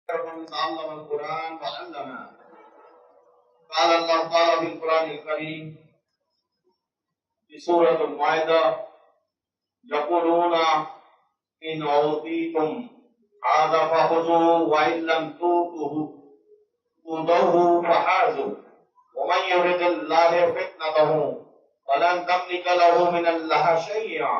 تعلم القرآن وعلمه. قال الله تعالى في القرآن الكريم في سورة المائدة: يقولون إن أوتيتم هذا فخذوه وإن لم تؤتوه فحاذوا ومن يرد الله فتنته فلن تملك له من الله شيئا.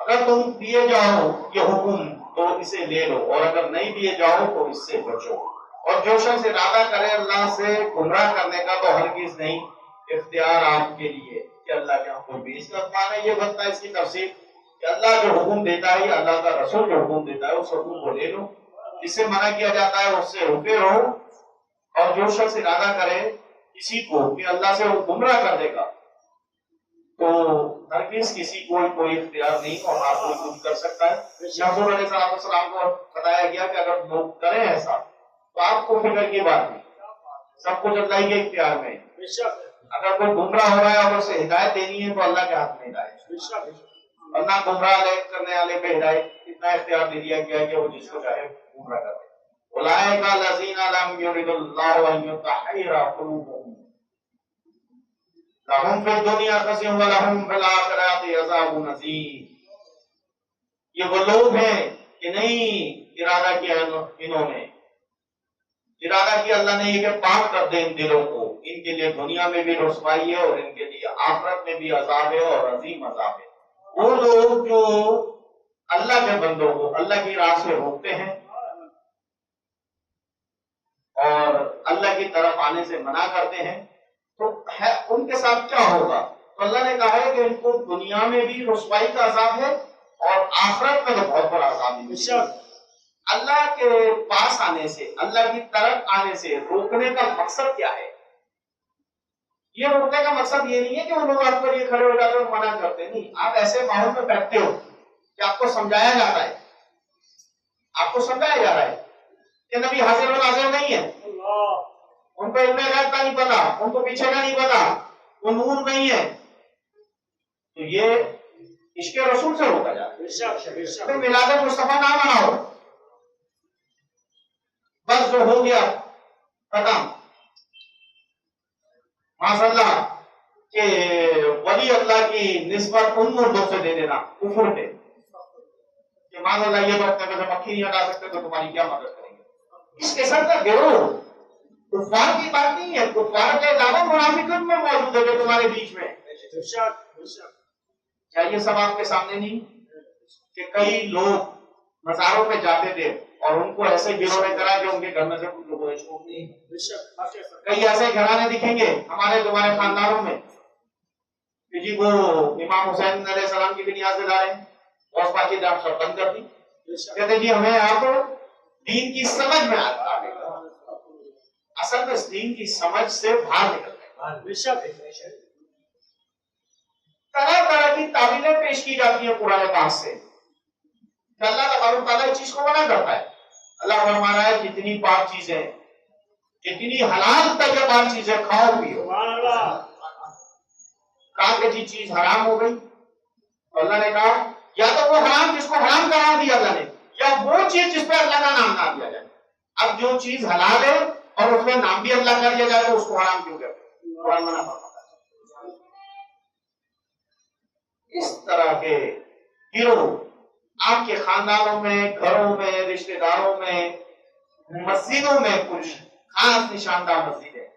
اگر تم دیے جاؤ یہ حکم تو اسے لے لو، اور اگر نہیں دیے جاؤ تو اس سے بچو. اور جو شخص ارادہ کرے اللہ سے گمراہ کرنے کا تو ہرگز نہیں اختیار آپ کے لیے کہ اللہ کے حکم بھی. اس کا معنی یہ بنتا ہے اس کی تفسیر کہ اللہ جو حکم دیتا ہے یا اللہ کا رسول جو حکم دیتا ہے اس حکم کو لے لو، اس سے منع کیا جاتا ہے اس سے رکے رہو. اور جو شخص ارادہ کرے کسی کو کہ اللہ سے وہ گمراہ کر دے گا تو ہرگز کسی کو کوئی اختیار نہیں اور آپ کوئی کچھ کر سکتا ہے. حضور علیہ السلام کو بتایا گیا کہ اگر لوگ کریں ایسا تو آپ کو فکر کی بات نہیں، سب کچھ اللہ کے اختیار میں. اگر کوئی گمراہ ہو رہا ہے اور اسے ہدایت دینی ہے تو اللہ کے ہاتھ میں ہدایت. اللہ گمراہ کرنے والے پہ ہدایت اتنا اختیار دے دیا گیا کہ وہ جس کو چاہے گمراہ کر دے. اولئک الذین لم یرد اللہ ان یطہر قلوبہم لہم فی الدنیا خزی ولہم فی الآخرۃ عذاب عظیم. یہ وہ لوگ ہیں کہ نہیں ارادہ کیا انہوں نے، ارادہ کیا اللہ نے یہ کہ پاک کر دیں ان دلوں کو، ان کے لیے دنیا میں بھی رسوائی ہے اور ان کے لیے آخرت میں بھی عذاب ہے اور عظیم عذاب ہے. وہ لوگ جو اللہ کے بندوں کو اللہ کی راہ سے روکتے ہیں اور اللہ کی طرف آنے سے منع کرتے ہیں تو ان کے ساتھ کیا ہوگا؟ تو اللہ نے کہا ہے کہ ان کو دنیا میں بھی رسوائی کا عذاب ہے اور آخرت میں تو بہت بڑا عذاب ہے. اللہ کے پاس آنے سے، اللہ کی طرف آنے سے روکنے کا مقصد کیا ہے؟ یہ روکنے کا مقصد یہ نہیں ہے کہ وہ لوگ آپ پر یہ کھڑے ہو جاتے اور منع کرتے نہیں. آپ ایسے ماحول میں بیٹھتے ہو کہ آپ کو سمجھایا جاتا ہے، آپ کو سمجھایا جا رہا ہے کہ نبی حاضر و ناظر نہیں ہے، ان کو علم غیب کا نہیں پتا، ان کو پیچھے کا نہیں پتا، وہ نور نہیں ہے، تو یہ عشق رسول سے روکا جاتا ہے. میلاد مصطفیٰ نہ مناؤ، بس جو ہو گیا ختم. ماشاء اللہ کہ ولی اللہ کی نسبت ان مردوں سے دے دینا کفر پہ کہ مان اللہ یہ وقت میں مکھی نہیں ہٹا سکتے تو تمہاری کیا مدد کریں گے. اس قسم کا گروہ کفار کی بات نہیں ہے، کفار کے علاوہ منافقت میں موجود ہے جو تمہارے بیچ میں. کیا یہ سب آپ کے سامنے نہیں کہ کئی لوگ مزاروں پہ جاتے تھے اور ان کو ایسے گروہ نے کرا کہ ان کے گھر میں سے کچھ لوگوں نے چھوڑ دی. کئی ایسے گھرانے دکھیں گے ہمارے تمہارے خاندانوں میں کہ جی وہ امام حسین علیہ السلام کی بھی نیاز دلا رہے ہیں اور باقی آپ سب بند کر دی. کہتے جی ہمیں آپ دین کی سمجھ میں آتا ہے. اصل میں اس دین کی سمجھ سے باہر نکل رہے ہیں. طرح طرح کی تعویلیں پیش کی جاتی ہیں قرآن پاک سے. اللہ تبارک تعالیٰ اس چیز کو منع کرتا ہے. اللہ فرما رہا ہے جتنی پاک چیزیں، جتنی حلال تک پاک چیزیں کھاؤ پیو. کہا کہ جی چیز حرام ہو گئی تو اللہ نے کہا یا تو وہ حرام جس کو حرام قرار دیا اللہ نے، یا وہ چیز جس پہ اللہ کا نام نہ دیا جائے. اب جو چیز حلال ہے اور اس میں نام بھی اللہ کر دیا جائے تو اس کو حرام کیوں کہتے ہیں؟ قرآن منع فرماتا ہے. اس طرح کے گروہ آپ کے خاندانوں میں، گھروں میں، رشتہ داروں میں، مسجدوں میں کچھ خاص نشاندہ مسجد ہے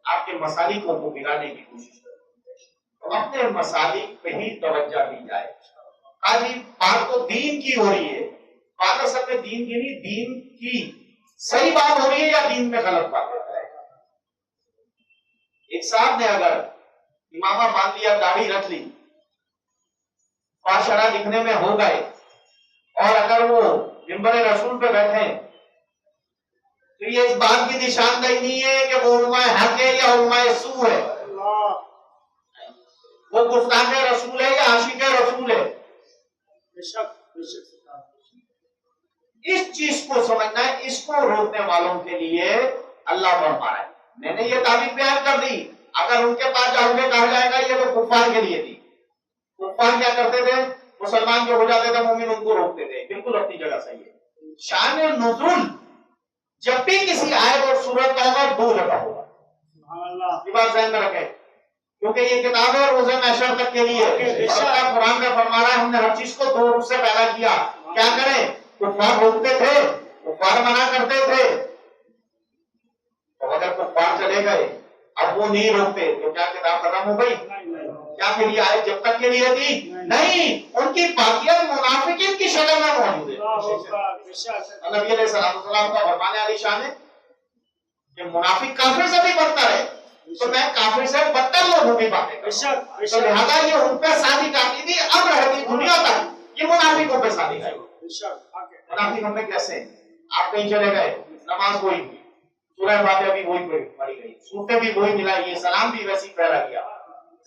آپ کے مسالکوں کو بگاڑنے کی کوشش کرتے ہیں. تو اپنے مسالک پہ ہی توجہ دی جائے. آجی بات تو دین کی ہو رہی ہے، بات اصل میں دین کی نہیں، دین کی صحیح بات ہو رہی ہے یا دین میں غلط بات ہو رہی ہے. ایک صاحب نے اگر امامہ باندھ لیا، داڑھی رکھ لی، پاشرا دکھنے میں ہو گئے اور اگر وہ منبر رسول پہ بیٹھے تو یہ اس بات کی نشاندہی نہیں ہے کہ وہ علماء حق ہے یا علماء سو ہے، وہ گستاخ رسول ہے یا عاشق رسول ہے. اس چیز کو سمجھنا ہے. اس کو روکنے والوں کے لیے اللہ فرما رہا ہے میں نے یہ تعبیر بیان کر دی. اگر ان کے پاس جاؤ گے کہا جائے گا یہ تو کفار کے لیے تھی. کفار کیا کرتے تھے؟ مسلمان جو ہو جاتے تھے مومن ان کو روکتے تھے. بالکل اپنی جگہ صحیح ہے. شان نزول جب بھی کسی آیت اور سورت کا ہوگا دو جگہ ہوگا. یہ بات ذہن میں رکھیں کیونکہ یہ کتاب ہے روزے محشر تک کے لیے. اللہ قرآن میں فرما رہا ہے ہم نے ہر چیز کو دو روپ سے پیدا کیا. کیا کریں؟ کفار روکتے تھے, کفار منع کرتے تھے, اور اگر کفار چلے گئے اب وہ نہیں روکتے تو کیا کتاب ختم ہو گئی؟ کیا پھر یہ آیت جب تک کے لیے تھی؟ نہیں, ان کی باقیت منافقین کی شکل میں موجود ہے. نبی علیہ السلام کا فرمان علی شان ہے کہ منافق کافر سے بھی بدتر ہے, تو میں کافر سے بدتر لوگوں کی باتیں کروں. تو لہذا یہ ان پہ شادی کرتی تھی, اب رہتی دنیا تک یہ منافقوں پہ شادی کرے. منافق ہم نے کیسے, آپ کہیں چلے گئے نماز وہی ہوئی, سورہ فاتحہ بھی وہی پڑھی گئی, سورتیں بھی وہی ملائی, سلام بھی ویسی پھیلا گیا,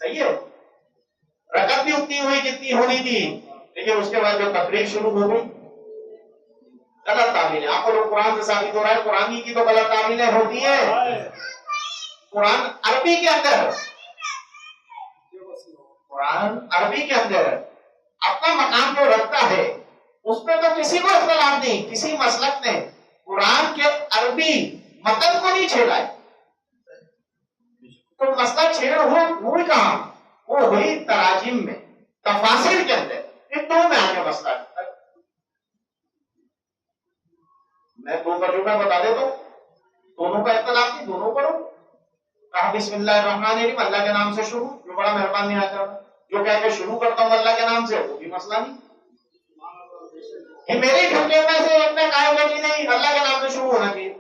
صحیح ہے, رکعت بھی اتنی ہوئی جتنی ہونی تھی, لیکن اس کے بعد جو تقریر شروع ہو گئی غلط تعمیلیں. آپ کو قرآن سے ثابت ہو رہا ہے قرآن کی تو غلط تعمیلیں ہوتی ہیں. قرآن عربی کے اندر, قرآن عربی کے اندر اپنا مقام جو رکھتا ہے اس پہ تو کسی کو اختلاف نہیں, کسی مسلک نے قرآن کے عربی متن کو نہیں چھیڑا ہے. تو مسئلہ چھیڑ ہوئی کہاں؟ وہ ہوئی تراجم میں, تفاسیر کے اندر. یہ دو میں آگے مسئلہ ہے. میں دو ترجمہ بتا دیتا ہوں, دونوں کا اختلاف نہیں, دونوں پڑھو. کہا بسم اللہ الرحمن الرحیم, اللہ کے نام سے شروع, جو بڑا مہربان نہیں آتا. جو کہہ کے شروع کرتا ہوں اللہ کے نام سے, وہ بھی مسئلہ نہیں. یہ میری ٹھنڈے میں سے ایک نے کہا کہ نہیں اللہ کے نام سے شروع ہونا چاہیے.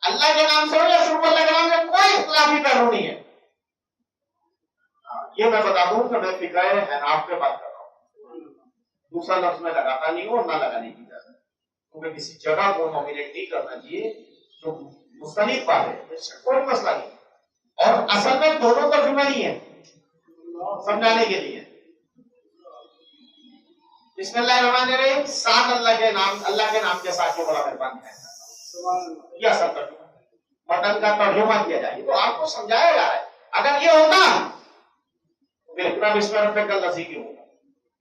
اللہ کے نام سے ہو یا شروع اللہ کے نام سے, کوئی اختلافی پہلو نہیں ہے. یہ میں بتا دوں کہ میں فقہ حناف پہ بات کر رہا ہوں, دوسرا لفظ میں لگاتا نہیں ہوں اور نہ لگانے کی اجازت, کیونکہ کسی جگہ کو نومینیٹ نہیں کرنا چاہیے جو مختلف بات ہے, کوئی مسئلہ نہیں. اور اصل میں دونوں ترجمے نہیں ہے, سمجھانے کے لیے. بسم اللہ الرحمن الرحیم, ساتھ اللہ کے نام کے ساتھ جو بڑا مہربان ہے, یہ اصل ترجمہ. متن کا ترجمہ کیا جائے تو آپ کو سمجھایا جا رہا ہے. اگر یہ ہوتا پھر اتنا بسم اللہ پہ کل نصیح کیوں ہوگا؟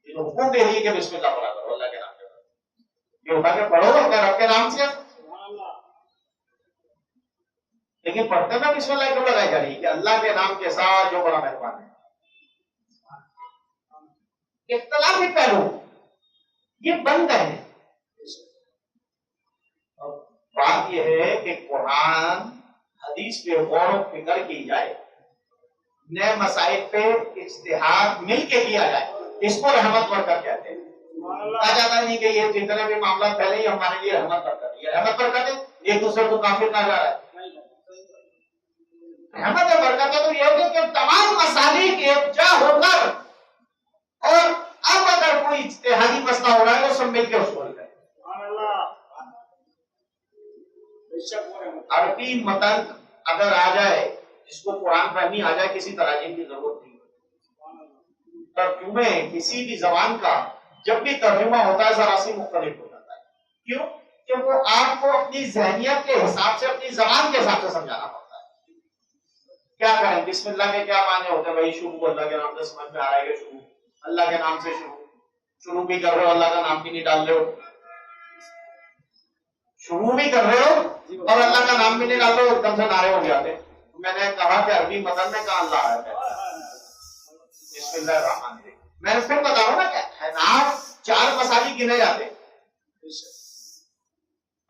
یہ حکم دے دیے کہ بسم اللہ پڑھا کرو اللہ کے نام کے ساتھ, یہ ہوتا کہ پڑھو اپنے رب کے نام سے. لیکن پڑھتے میں بسم اللہ کیوں لگائی جا رہی ہے کہ اللہ کے نام کے ساتھ جو بڑا مہربان ہے. اختلافی پہلو یہ بند ہے. بات یہ ہے کہ قرآن حدیث پہ غور و فکر کی جائے, نئے مسائل پہ اجتہاد مل کے کیا جائے, اس کو رحمت برکت کہتے ہیں. کہا جاتا نہیں کہ یہ جتنے بھی معاملات پہلے ہی ہمارے لیے رحمت برکت ہے. یہ رحمت برکت ہے, ایک دوسرے کو کافر کہا جا رہا ہے. رحمت برکت ہے تو یہ ہے کہ تمام مسائل یکجا ہو کر, اور اب اگر کوئی اجتہادی مسئلہ ہو رہا ہے تو سب مل کے اس کو حل کریں. عربی متن اگر آ جائے, جس کو قرآن فہمی آ جائے, کسی تراجم کی ضرورت نہیں. ترجمے کسی بھی زبان کا جب بھی ترجمہ ہوتا ہے ذرا سی مختلف ہو جاتا ہے. کیوں؟ کہ وہ آپ کو اپنی ذہنیت کے حساب سے, اپنی زبان کے حساب سے سمجھانا پڑتا ہے. کیا کریں, بسم اللہ کے کیا معنی ہوتے ہیں؟ بھائی شروع اللہ کے نام سے, سمجھ میں آ رہا ہے کہ شروع اللہ کے نام سے شروع بھی کر رہے ہو, اللہ کا نام بھی نہیں ڈال رہے ہو, شروع بھی کر رہے ہو اور اللہ کا نام بھی نہیں ڈال رہے ہو, ایک دم سے نعرے ہو جاتے. میں نے کہا کہ عربی متن میں کہاں اللہ ہے بسم اللہ الرحمن الرحیم. میں نے پھر بتا رہا ہوں نا کہ حناف 4 مسائل گنے جاتے ہیں.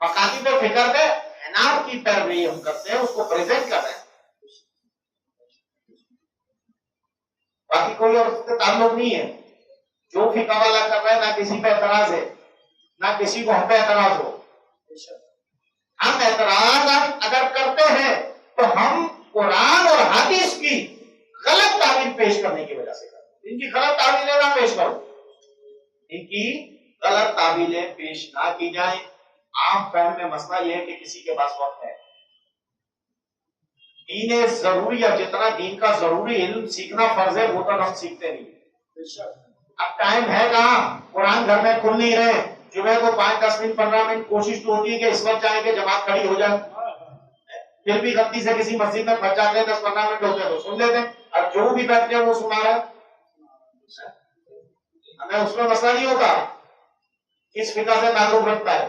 مقاصد پہ فکر پہ حناف کی پیروی ہم کرتے ہیں, اس کو پریزنٹ کر رہے ہیں. باقی کوئی اور اس سے تعلق نہیں ہے. جو فقہ والا کر رہا ہے, نہ کسی پہ اعتراض ہے, نہ کسی کو ہم پہ اعتراض ہو. ہم اعتراض اگر کرتے ہیں تو ہم قرآن اور حدیث کی غلط تعبیر پیش کرنے کی وجہ سے کرتے ہیں. ان کی غلط تعبیریں نہ پیش کرو, ان کی غلط تعبیریں پیش نہ کی جائیں. عام فہم میں مسئلہ یہ ہے کہ کسی کے پاس وقت ہے, دین ضروری یا جتنا دین کا ضروری علم سیکھنا فرض ہے وہ تک ہم سیکھتے نہیں. اب ٹائم ہے کہاں, قرآن گھر میں کھل نہیں رہے, جمعے کو 5-10 منٹ 15 منٹ کوشش تو ہوتی ہے کہ اس وقت چاہیں کہ جماعت کھڑی ہو جائے, پھر بھی غلطی سے کسی مسجد میں پھنس جاتے ہیں, 10-15 منٹ ہوتے ہیں تو سن لیتے ہیں, اور جو بھی بیٹھتے ہیں وہ سنا رہا ہے. ہمیں اس میں مسئلہ نہیں ہوتا کس فقہ سے تعلق رکھتا ہے,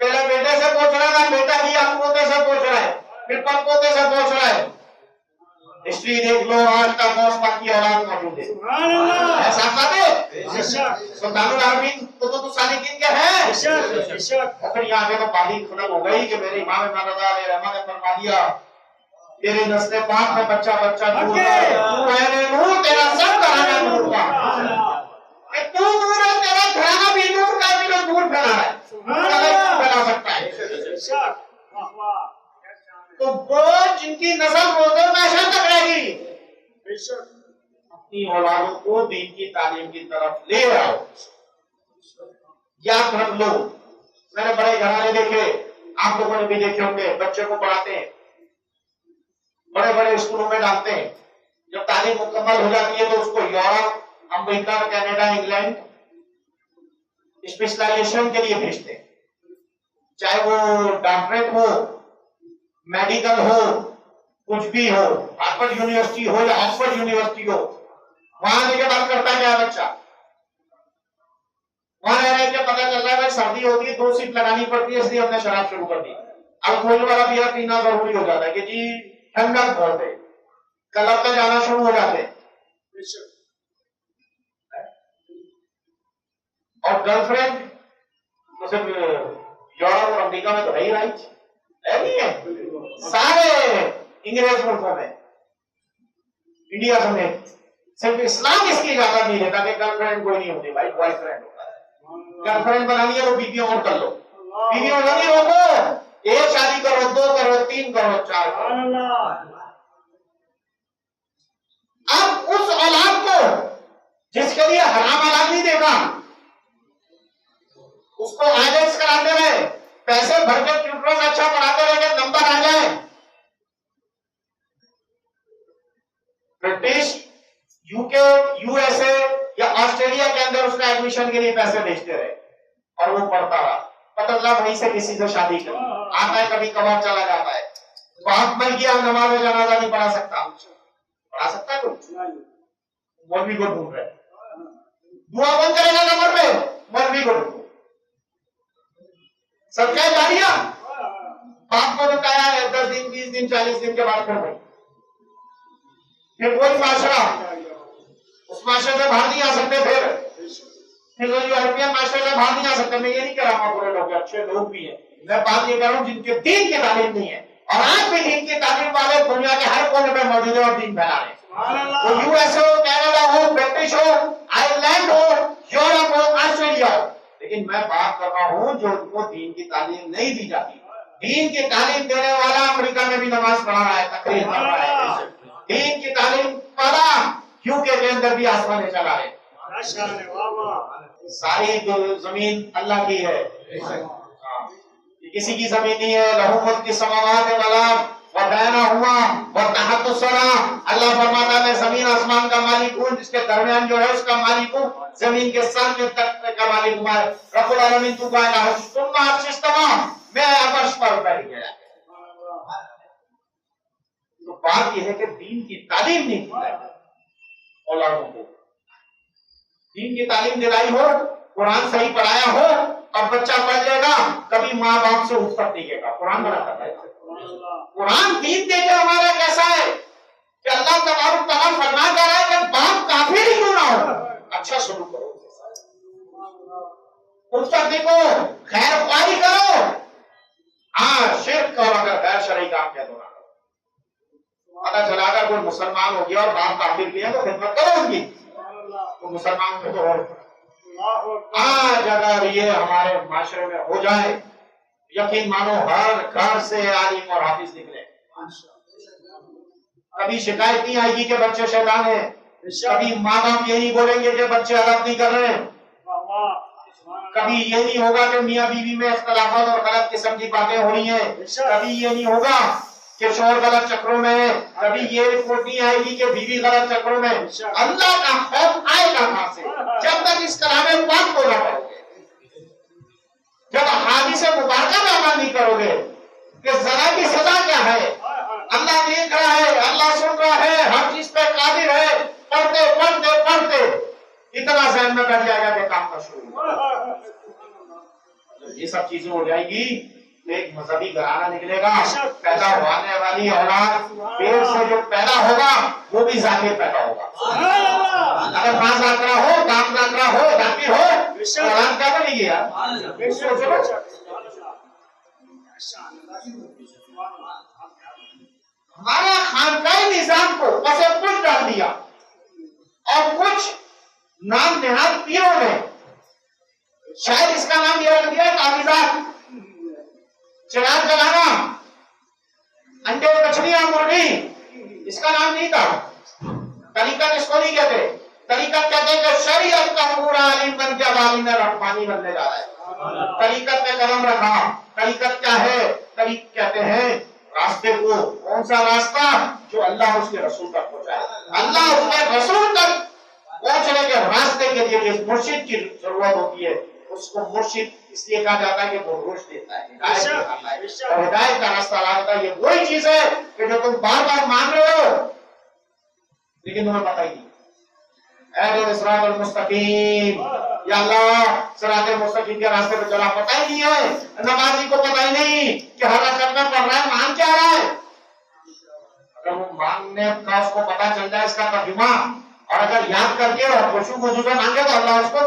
پہلے بیٹے سے پوچھ رہا تھا، بیٹا بھی اب پوتے سے پوچھ رہا ہے، پھر پن پوتے سے پوچھ رہا ہے. ہسٹری دیکھ لو، آج تک موسیٰ کی اولاد موجود ہے. ایسا خاتے سلطان العربین قطب السالکین کے ہیں. پھر یہاں پہ تو پالی ختم ہو گئی کہ میرے امام رضا علیہ رحمہ نے فرما دیا تیرے نسل پاک میں بچہ بچہ نور ہے، تو ہے نور، تیرا سب گھرانہ نور کا. کہ تو نور ہے، تیرا گھرانہ بھی نور کا، بھی تو نور پھیلا ہے، پھیلا سکتا ہے. تو وہ جن کی نسل روزے معاشر تک رہے گی، اپنی اولادوں کو دین کی تعلیم کی طرف لے آؤ. یاد رکھ لو، میں نے بڑے گھرانے دیکھے، آپ لوگوں نے بھی دیکھے ہوں گے، بچے کو پڑھاتے ہیں، بڑے بڑے اسکولوں میں ڈالتے ہیں، جب تعلیم مکمل ہو جاتی ہے تو اس کو یورپ، امریکہ، کینیڈا، انگلینڈ اسپیشلائزیشن کے لیے بھیجتے ہیں. چاہے وہ ڈاکٹریٹ ہو، میڈیکل ہو، کچھ بھی ہو، ہارورڈ یونیورسٹی ہو یا آکسفورڈ یونیورسٹی ہو، وہاں آنے کے بعد کرتا کیا بچہ؟ وہاں رہنے کے پتہ چلتا ہے سردی ہوتی ہے، 2 سیٹ لگانی پڑتی ہے، اس لیے ہم نے شراب شروع کر دی. اب کوئی والا بیئر پینا ضروری ہو جاتا ہے کہ جی ٹھنڈک بہت ہے، کلب پہ جانا شروع ہو جاتے ہیں. اور گرل فرینڈ تو صرف یورپ اور امریکہ میں تو ہے ہی رائٹ ہے نہیں ہے، سارے انگریز ملکوں میں، انڈیا سمیت. صرف اسلام اس کی اجازت نہیں دیتا کہ گرل فرینڈ کوئی نہیں ہوتی، بھائی بوائے فرینڈ ہوتا ہے. گرل فرینڈ بنانی ہے وہ بیویوں اور کر لو، بیویوں نہیں روکو، 1 شادی کرو، 2 کرو، 3 کرو، 4 کرو. اب اس اولاد کو جس کے لیے حرام اولاد نہیں دیکھا، اس کو آئیلٹس کراتے رہے، پیسے بھر کے ٹیوٹرز اچھا پڑھاتے رہے کہ نمبر آ جائے. برٹش، UK، USA یا آسٹریلیا کے اندر اس کا ایڈمیشن کے لیے پیسے بھیجتے رہے اور وہ پڑھتا رہا. پتہ چلا وہیں سے کسی سے شادی کر آتا ہے، کبھی کبھار چلا جاتا ہے. باپ مر گیا، نماز جنازہ نہیں پڑھا سکتا. پڑھا سکتا ہے کوئی؟ مولوی کو ڈھونڈ رہے. دعا کون کرے گا قبر میں؟ مولوی کو ڈھونڈ. صدقہ جاریہ باپ کو بتایا ہے 10 دن 20 دن 40 دن کے بعد پھر کوئی معاشرہ اس معاشرے سے باہر نہیں آ سکتے. پھر یورپین معاشرے سے باہر نہیں آ سکتے. میں یہ نہیں کہہ رہا ہوں برے لوگ، اچھے لوگ بھی ہیں، میں بات یہ کہہ رہا ہوں جن کے دین کی تعلیم نہیں ہے. اور آج بھی دین کی تعلیم والے دنیا کے ہر کونے میں موجود ہیں اور دین پھیلا رہے ہیں. وہ USA ہو، کینیڈا ہو، برٹش ہو، آئرلینڈ ہو، یورپ ہو، آسٹریلیا ہو. لیکن میں بات کر رہا ہوں جو ان کو دین کی تعلیم نہیں دی جاتی. دین کی تعلیم دینے والا امریکہ میں بھی نماز پڑھا رہا ہے، تقریر کر رہا ہے. دین کی تعلیم والا UK کے اندر بھی آسمانے چلا ہے. ساری زمین اللہ کی ہے، کسی کی زمین نہیں ہے. لہو ملک السماوات والارض وبینہما وتحت الثری. اللہ فرماتا ہے میں زمین آسمان کا مالک ہوں، جس کے درمیان جو ہے اس کا مالک ہوں. زمین کے سر میں تک کا مالک ہوں. رب العالمین تو کا الہ ہے. ثم عرش استوى، میں عرش پر بیٹھ گیا. تو بات یہ ہے کہ دین کی تعلیم نہیں دی اولادوں کو. دین کی تعلیم دلائی ہو، قرآن صحیح پڑھایا ہو، اب بچہ پڑھ جائے گا، کبھی ماں باپ سے اٹھ نہیں گے گا. قرآن بنا کرتا ہے. قرآن دین دے کے ہمارا کیسا ہے کہ اللہ تبارک تعالیٰ فرما کر رہا ہے کہ باپ کافر ہی کیوں نہ ہو، اچھا سلوک کرو، اس پر دیکھو، خیر خواہی کرو. ہاں شرک اور اگر غیر شرعی کام کیا دونوں پتہ چلا اگر کوئی مسلمان ہو گیا اور باپ کافر بھی ہے تو خدمت کرو ان کی. تو مسلمان کو تو اور آج اگر یہ ہمارے معاشرے میں ہو جائے، یقین مانو ہر گھر سے عالم اور حافظ نکلے. کبھی شکایت نہیں آئے گی کہ بچے شیطان ہیں، کبھی ماں باپ یہ نہیں بولیں گے کہ بچے ادب نہیں کر رہے ہیں، کبھی یہ نہیں ہوگا کہ میاں بیوی میں اختلافات اور غلط قسم کی باتیں ہو رہی ہیں، کبھی یہ نہیں ہوگا کہ شوہر غلط چکروں میں ہے، کبھی یہ رپورٹ نہیں آئے گی کہ بیوی غلط چکروں میں. اللہ کا خوف آئے گا کہاں سے؟ جب تک اس کلام پاک کو نہ پڑھو گے، جب حدیث مبارکہ میں عمل نہیں کرو گے کہ زنا کی سزا کیا ہے، اللہ دیکھ رہا ہے، اللہ سن رہا ہے، ہر چیز پہ قادر ہے، پڑھتے پڑھتے پڑھتے اتنا ذہن میں بیٹھ جائے گا کہ کام کا شروع. یہ سب چیزیں ہو جائیں گی تو ایک مذہبی گھرانہ نکلے گا. پیدا ہونے والی اولاد پیٹ سے جو پیدا ہوگا وہ بھی ذاکر پیدا ہوگا. اگر ماں ذاکرہ ہو، باپ ذاکرہ ہو، ذاکر ہو، اولاد کیا بنے گی یار؟ ہمارا خانقاہی نظام کو بس کچھ ڈال دیا اور کچھ نام نہاد پیروں نے شاید اس کا نام یہ رکھ دیا تعویذات، چراغ جلانا، انڈے کچھلیاں مرغی، اس کا نام نہیں تھا. طریقت اس کو نہیں کہتے. طریقت کہتے ہیں کہ شریعت کا پورا عالم بن کے اب عالم ربانی بننے جا رہا ہے. طریقت نے قدم رکھا. طریقت کیا ہے؟ طریق کہتے ہیں راستے کو. کون سا راستہ؟ جو اللہ اس کے رسول تک پہنچائے. اللہ اس کے رسول تک پہنچنے کے راستے کے لیے جس مرشد کی ضرورت ہوتی ہے اس کو مرشد اس لیے کہا جاتا ہے کہ وہ روش دیتا ہے، ہدایت دکھاتا ہے، اور ہدایت کا راستہ لاتا ہے. یہ وہی چیز ہے کہ جو تم بار بار مانگ رہے ہو لیکن تمہیں پتہ ہی نہیں. اے صراط المستقیم، یا اللہ صراط المستقیم کے راستے پہ چلا پتہ ہی نہیں ہے. نمازی کو پتہ ہی نہیں کہ ہر کرنا پڑ رہا ہے، مان کیا رہا ہے. اگر وہ مانگنے کا اس کو پتہ چل جائے اس کا ترجمہ، اور اگر یاد کر کے اور خشوع و خضوع سے مانگے تو اللہ اس کو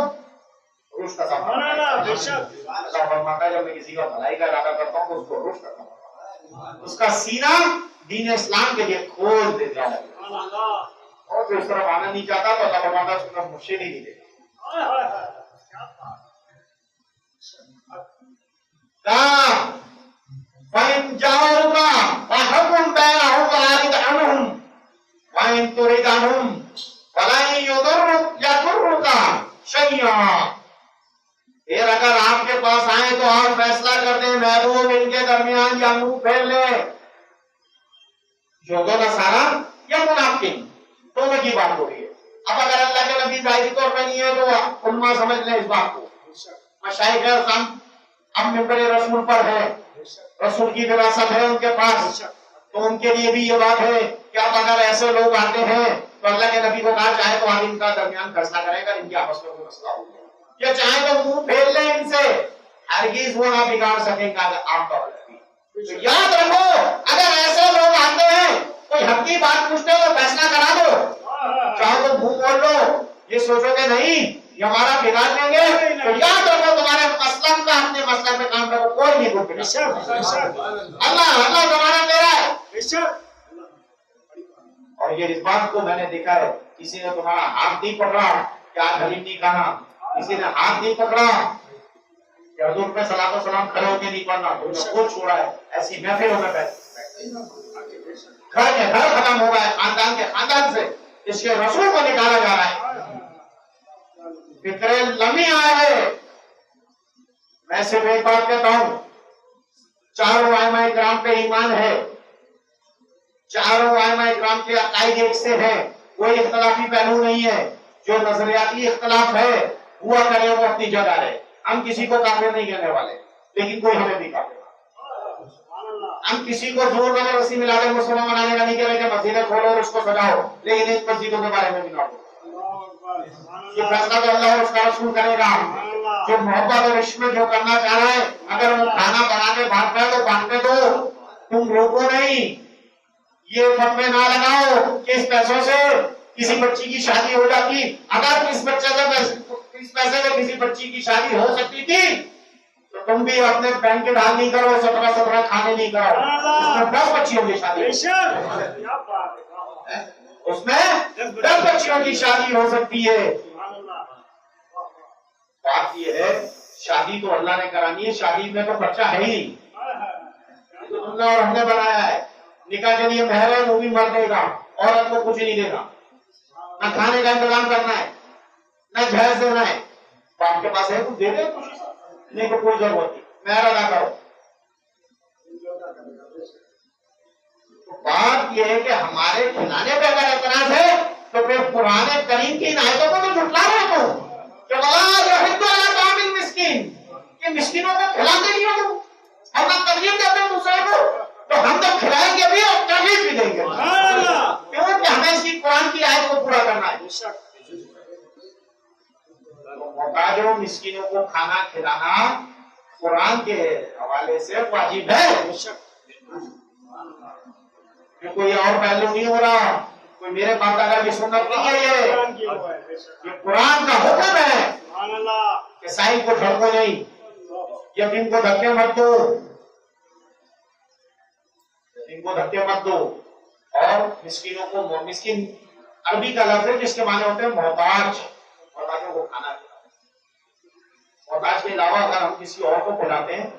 روش کا سامان. اللہ فرماتا ہے جب میں کسی کا بھلائی کا ارادہ کرتا ہوں تو اس کو روش کرتا ہوں، اس کا سینہ دین اسلام کے لیے کھول دیتا ہے. اور جو اس طرف آنا نہیں چاہتا تو اللہ فرماتا ہے اس کو مرشد ہی نہیں دیتا. فَإِن جَاءُوكَ فَاحْكُم بَيْنَهُمْ وَأَعْرِضْ عَنْهُمْ وَإِن تُرِدْ عَنْهُمْ فَلَن يَضُرُّوكَ شَيْئًا. پھر اگر آپ کے پاس آئیں تو آپ فیصلہ کر دیں محبوب ان کے درمیان یا منہ پھیر لیں. جو نصارا یا منافقین دونوں کی بات ہو رہی ہے. اب اگر اللہ کے نبی ظاہری طور پہ نہیں ہے تو علماء سمجھ لیں اس بات کو. مشائخ اعظم اب منبر رسول پر ہے، رسول کی وراثت ہے ان کے پاس، تو ان کے لیے بھی یہ بات ہے کہ اب اگر ایسے لوگ آتے ہیں تو اللہ کے نبی کو کہا چاہے تو آپ ان کا درمیان فیصلہ کرے گا، ان کے آپس میں کوئی مسئلہ ہوگا، یا چاہے تو منہ پھیر لیں ان سے، ہرگز وہ نہ بگاڑ سکیں گا عام طور پر. تو یاد رکھو اگر ایسے لوگ آتے ہیں کوئی حق کی بات پوچھتے ہو تو فیصلہ کرا دو. چاہو تو منہ بول لو، یہ سوچو کہ نہیں یہ ہمارا بگاڑ لیں گے، تو یاد رکھو تمہارے مسلک کا اپنے مسلک میں کام کرو، کوئی نہیں کو اللہ تمہارا میرا ہے. اور یہ اس بات کو میں نے دیکھا ہے، کسی نے تمہارا ہاتھ نہیں پکڑا کیا حلیم نہیں کھانا، کسی نے ہاتھ نہیں پکڑا کہ حضور پہ صلاۃ و سلام کھڑے ہو کے نہیں پڑھنا، تم نے خود چھوڑا ہے. ایسی محفلوں میں بیٹھ گھر کے گھر ختم ہو رہا ہے، خاندان کے خاندان سے اس کے رسول کو نکالا جا رہا ہے. فکرے لمحے آئے ہیں. میں صرف ایک بات کہتا ہوں، چاروں ائمہ کرام پہ ایمان ہے، چاروں ائمہ کرام کے عقائد ایک سے ہیں، کوئی اختلافی پہلو نہیں ہے. جو نظریاتی اختلاف ہے ہوا کرے وہ اپنی جگہ رہے. ہم کسی کو کافر نہیں کہنے والے لیکن کوئی ہمیں بھی کافر. ہم کسی کو زور زبردستی میلاد مسلمان منانے کا نہیں کہہ رہے کہ مسجدیں کھولو اور اس کو سجاؤ، لیکن ان مسجدوں کے بارے میں بھی نہ بولو. یہ فیصلہ تو اللہ اور اس کا رسول کرے گا. جو محبت اور عشق میں جو کرنا چاہ رہا ہے، اگر وہ کھانا بنا کے بانٹنا ہے تو بانٹنے دو، تم روکو نہیں. یہ فتوے نہ لگاؤ کہ اس پیسوں سے کسی بچی کی شادی ہو جاتی. اگر اس پیسے سے کسی بچی کی شادی ہو سکتی تھی تو تم بھی اپنے بینک کے ڈال نہیں کرو، 17 کھانے نہیں کرو. اس میں 10 بچیوں کی شادی، اس میں 10 بچیوں کی شادی ہو سکتی ہے. بات یہ ہے شادی تو اللہ نے کرانی ہے، شادی میں تو خرچہ ہے ہی نہیں، تو تم نے اور ہم نے بنایا ہے. نکاح کے لیے مہر ہے وہ بھی مر دے گا، عورت کو کچھ نہیں دے گا، نہ کھانے کا انتظام کرنا ہے نہ جہیز دینا ہے. باپ کے پاس ہے تو دے دے کچھ، نہیں تو کوئی ضرورت نہیں، مہر ادا کرو. بات یہ ہے کہ ہمارے کھلانے پہ اگر اعتراض ہے تو پھر قرآن کریم کی عنایتوں کو تو جھٹلا رہے ہو کہ وَلَا يَحِضُّ عَلَىٰ طَعَامِ الْمِسْكِينِ، کہ مسکینوں کو کھلاتے نہیں ہو تم، اور نہ ترغیب دیتے ہو دوسرے کو، تو ہم تو کھلائیں گے بھی اور ترغیب بھی دیں گے. کیوں کہ ہمیں اس کی قرآن کی آیت کو پورا کرنا ہے. محتاجوں مسکینوں کو کھانا کھلانا قرآن کے حوالے سے واجب ہے کہ کوئی اور پہلو نہیں ہو رہا، کوئی میرے باپ دادا کی سنت نہیں ہے، یہ قرآن کا حکم ہے کہ سائن کو ڈھکو نہیں، یتیم کو دھکے مت دو، ان کو دھکے مت دو، اور مسکینوں کو، مسکین عربی کا لفظ ہے جس کے معنی ہوتے ہیں محتاج، محتاجوں کو کھانا کھلانا۔ محتاج کے علاوہ اگر ہم کسی اور کو کھلاتے ہیں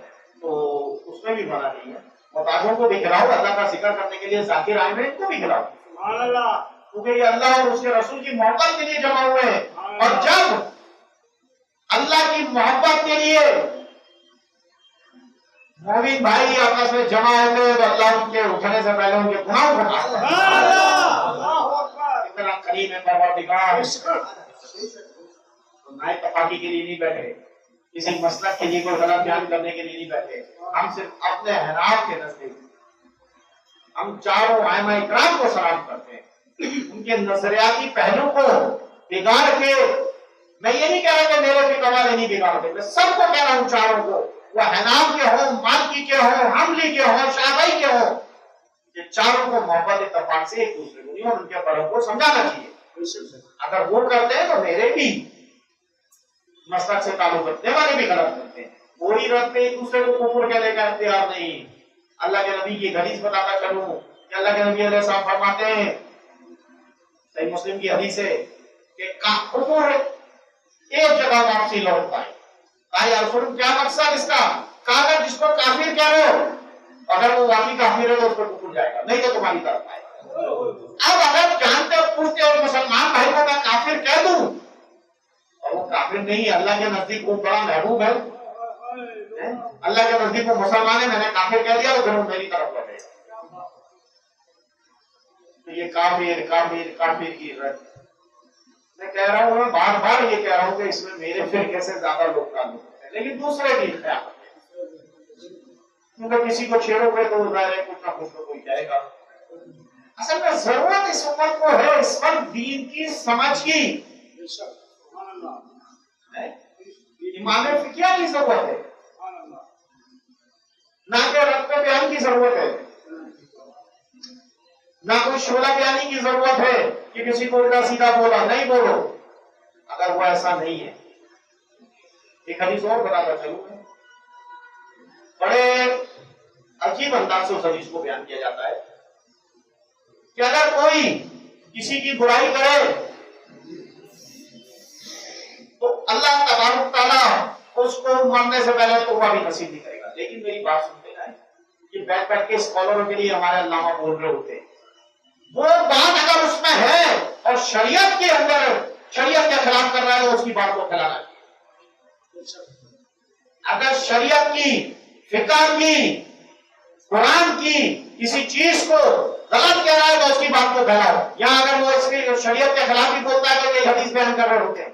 تو اس میں بھی منع نہیں ہے۔ محتاجوں کو بھی کھلاؤ، اللہ کا ذکر کرنے کے لیے ذاکر آئے ہیں ان کو بھی کھلاؤ، کیونکہ یہ اللہ اور اس کے رسول کی محبت کے لیے جمع ہوئے ہیں، اور جب اللہ کی محبت کے لیے مومن بھائی آپس میں جمع ہوتے ہیں تو اللہ ان کے اٹھنے سے پہلے ان کے گناہوں کو معاف کرتا ہے۔ اتنا کریم ہے پروردگار، نہ اتفاقی کے لیے نہیں بیٹھے، کسی مسلک کے لیے کوئی غلط بیان کرنے کے لیے نہیں بیٹھے، ہم صرف اپنے احناف کے نزدیک ہم چاروں ائمہ اکرام کو سلام کرتے ہیں، ان کے نظریاتی پہلو کو بگاڑ کے، میں یہ نہیں کہہ رہا کہ میرے فقہ والے نہیں بگاڑتے، میں سب کو کہہ رہا ہوں، چاروں کو، وہ حناف کے ہوں، مالکی کے ہوں، حنبلی کے ہوں، شافعی کے ہوں، یہ چاروں کو محبت اتفاق سے ایک دوسرے کو نہیں اور ان کے بڑوں کو سمجھانا چاہیے۔ اگر وہ کرتے ہیں تو میرے بھی مسلک سے تعلق رکھنے والے بھی غلط کرتے ہیں، وہی رکھتے ایک دوسرے کو کفر کہنے کا اختیار نہیں۔ اللہ کے نبی کی حدیث بتاتا چلوں کہ اللہ کے نبی علیہ السلام فرماتے ہیں، صحیح مسلم کی حدیث ہے کہ کفر ایک جگہ واپسی لوٹتا ہے۔ یا رسول کیا مقصد اس کا؟ کہا جس کو کافر کہہ رہے ہو، اگر وہ واقعی کافر ہے تو اس پر کفر جائے گا، نہیں تو تمہاری طرف آئے گا۔ اب اگر جانتے پوچھتے اور مسلمان بھائی کو میں کافر کہہ دوں اور وہ کافر نہیں ہے، اللہ کے نزدیک وہ بڑا محبوب ہے، اللہ کے نزدیک وہ مسلمان ہے، میں نے کافر کہہ دیا تو پھر وہ میری طرف لوٹے گا۔ تو یہ کافر کافر کافر کی رد میں کہہ رہا ہوں، میں بار بار یہ کہہ رہا ہوں کہ اس میں میرے فرقے سے زیادہ لوگ تعلق ہیں، لیکن دوسرے بھی خیال ہے، کیونکہ کسی کو چھیڑو گے تو ظاہر ہے کچھ نہ کچھ تو کوئی جائے گا۔ اصل میں ضرورت اس امت کو ہے اس وقت دین کی سمجھ کی، امام فقیہ کی ضرورت ہے، نہ کہ رب بیان کی ضرورت ہے، نہ کوئی شعلہ بیانی کی ضرورت ہے کہ کسی کو الٹا سیدھا بولا، نہیں بولو۔ اگر وہ ایسا نہیں ہے، ایک حدیث اور بتاتا چلوں، بڑے عجیب انداز سے اس حدیث کو بیان کیا جاتا ہے کہ اگر کوئی کسی کی برائی کرے تو اللہ تبارک تعالیٰ اس کو مرنے سے پہلے توبہ بھی نصیب نہیں کرے گا۔ لیکن میری بات سنتے نا، یہ بیٹھ بیٹھ کے اسکالروں کے لیے ہمارے علامہ بول رہے ہوتے ہیں، وہ بات اگر اس میں ہے اور شریعت کے اندر شریعت کے خلاف کر رہا ہے تو اس کی بات کو پھیلانا چاہیے۔ اگر شریعت کی، فقہ کی، قرآن کی کسی چیز کو غلط کہہ رہا ہے تو اس کی بات کو پھیلاؤ، یا اگر وہ اس کی شریعت کے خلاف ہی بولتا ہے تو یہ حدیث بیان کر رہے ہوتے ہیں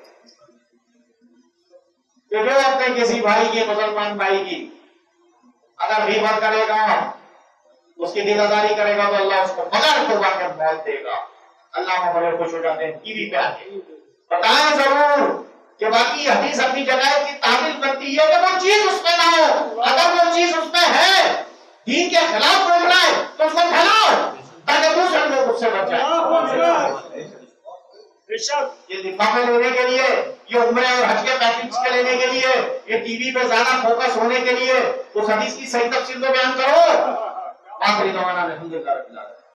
کہ جو اپنے کسی بھائی کی، مسلمان بھائی کی اگر غیبت کرے گا، اس کی دل آزاری کرے گا تو اللہ اس کو بغیر توبہ کے موت دے گا۔ اللہ بڑے خوش ہو جاتے ہیں ٹی وی پہ آ کے بتائیں ضرور کہ باقی حدیث اپنی جگہ کی تعمیل کرتی ہے کہ وہ چیز اس میں نہ ہو، اگر وہ چیز اس میں ہے، دین کے خلاف بول رہا ہے تو اس کو پھیلاؤ تاکہ دوسرے لوگ اس سے بچ جائیں۔ یہ لفافے لینے کے لیے، یہ عمرے اور حج کے پیکج کے لینے کے لیے، یہ ٹی وی پہ زیادہ فوکس ہونے کے لیے اس حدیث کی صحیح تفصیل تو بیان کرو۔ آخری دعوانا الحمدللہ رب العالمین۔